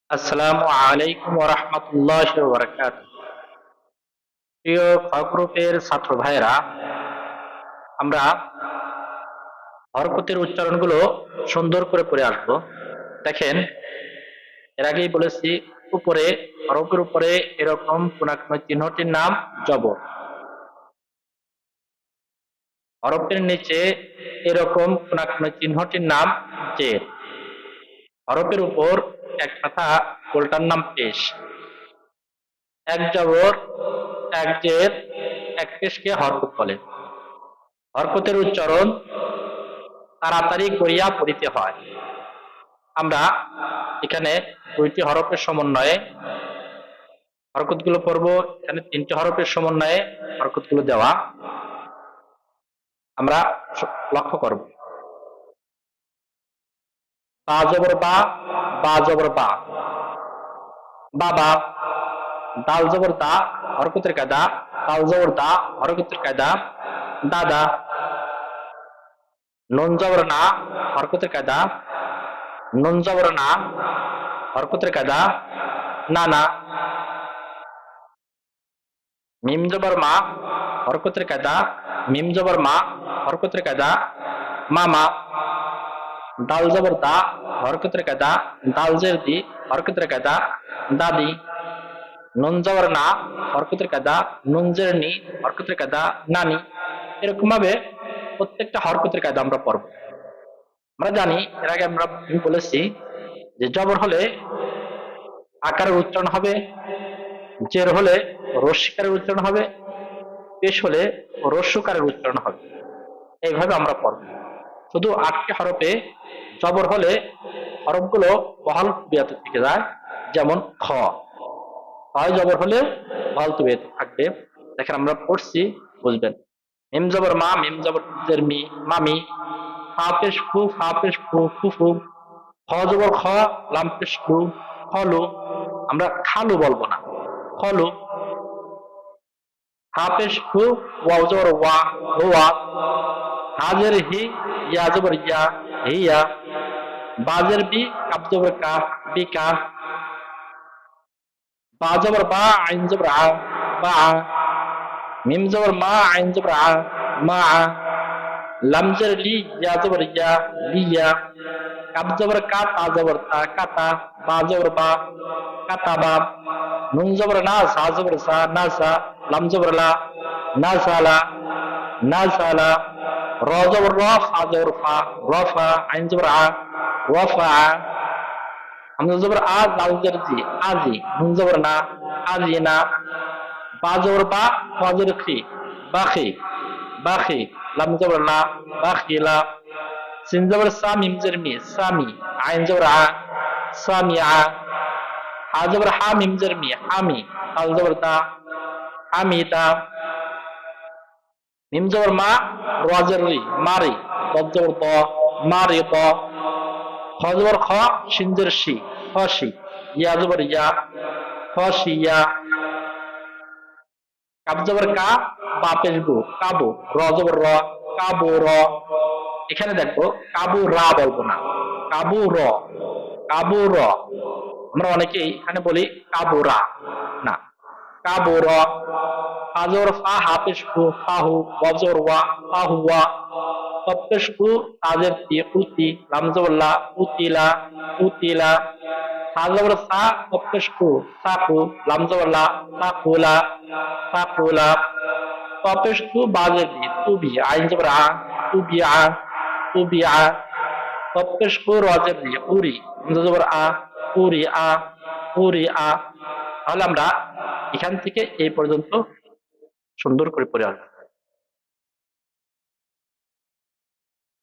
আসসালামু আলাইকুম ওয়া রাহমাতুল্লাহি ওয়া বারাকাতুহু। প্রিয় খ গ্রুপের ছাত্র ভাইয়েরা, আমরা হরকতের উচ্চারণগুলো সুন্দর করে পড়ে আসবো। দেখেন, এর আগেই বলেছি, উপরে হরফের উপরে এরকম কোন এক চিহ্নটির নাম জবর, হরফের নিচে এরকম কোন এক চিহ্নটির নাম জের, হরফের উপর এক মাথা গোলটার নাম পেশ। এক জবর, এক জের, এক পেশকে হরকত বলে। হরকতের উচ্চারণ তাড়াতাড়ি করিয়া পড়িতে হয়। আমরা এখানে দুইটি হরফের সমন্বয়ে হরকতগুলো পড়ব। এখানে তিনটি হরফের সমন্বয়ে হরকতগুলো দেওয়া, আমরা লক্ষ্য করব। বা জবর বা, বা জবর বা, বাবা। দাল জবর দা, হরকতের কায়দা, দাল জবর দা, হরকতের কায়দা, দাদা। নুন জবর না, হরকতের কায়দা, নুন জবর না, হরকতের কায়দা, নানা। মিম জবর মা, হরকতের কায়দা, মিম জবর মা, হরকতের কায়দা, মামা। দাল জবর দা, হরকতের কায়দা, দাল জের দি, হরকতের কায়দা, দাদি। নুন জবর না, হরকতের কায়দা, নুন জের নি, হরকতের কায়দা, নানি। এরকম ভাবে প্রত্যেকটা হরকতের কায়দা আমরা পড়ব। আমরা জানি, এর আগে আমরা বলেছি যে জবর হলে আকারের উচ্চারণ হবে, জের হলে রস্যিকারের উচ্চারণ হবে, পেশ হলে রস্যকারের উচ্চারণ হবে। এইভাবে আমরা পড়ব। শুধু 8টি হরফে জবর হলে হরফগুলো বহাল তবিয়াতে থেকে যায়। যেমন খ, হয় জবর হলে বহাল তবিয়াতে থাকবে। দেখেন, আমরা পড়ছি, বুঝবেন। মিম জবর মা, মিম জবর মি, মামি। ফা পেশ ফু, ফা পেশ ফু, ফুফু। খ জবর খ, লাম পেশ লু, খলু। আমরা খালু বলবো না, খলু। হা পেশ হু, ওয়াও জবর ওয়া, হুয়া। হাজের হি, ইয়া জবর ইয়া, হিয়া। বাজের বি, কাব জবর কা, বিকা। বা জবর বা, আইন জবর আ, বা। মিম জবর মা, আইন জবর আ, মা। লাম জের লি, ইয়া জবর ইয়া, লিয়া। কাব জবর কা, তা জবর তা, কাতা। বা জবর বা, কাতাবা। নুন জবর না, সা জবর সা, নাসা। লাম জবর লা, নাসালা, নাসালা। র জবর র, ফা জবর ফা, রফা। আইন জবর আ, রফা। হামজা জবর আ, জাল জের জি, আজি। নুন জবর না, আজি না। বা জবর বা, ফা জবর খি, বাখি, বাখি। লাম জবর লা, বাখিলা। সিন জবর সা, মিম জের মি, সামি। আইন জবর আ, সামিআ। হা জবর হা, মিম জের মি, হামি। হাল জবর দা, হামিদা। মিম জবর মা, র জের রি, মারি। দদ জবর দ, মারি দ। খ জবর খ, শিন জের শি, খসি। ইয়া জবর ইয়া, খসিয়া। কাব জবর কা, বা পেশ বু, কাবু। র জবর র, কাবু র। এখানে দেখো, কাবু রা বলবো না, কাবু র, কাবু র। আমরা অনেকেই এখানে বলি কাবু রা, না, কাবু র। ফাজর ফা, হাফেশ ফু, ফাহু। ওয়াজর ওয়া, ফাহুয়া। তপ্পেশ ফু, তাজের তি, উতি। লামজবল্লা, উতিলা, উতিলা। সাজবর সা, তপ্পেশ ফু, সাকু। লামজবল্লা, সাকুলা, সাকুলা। তপেশ তু, বাজের দি, তুবি। আইন জবর আ, তুবিআ, তুবিআ। তপেশ ফু, রজের দি, উরি। হামজা জবর আ, উরিআ, উরিআ। তাহলে আমরা এখান থেকে এই পর্যন্ত সুন্দর করে পড়ে আসবো।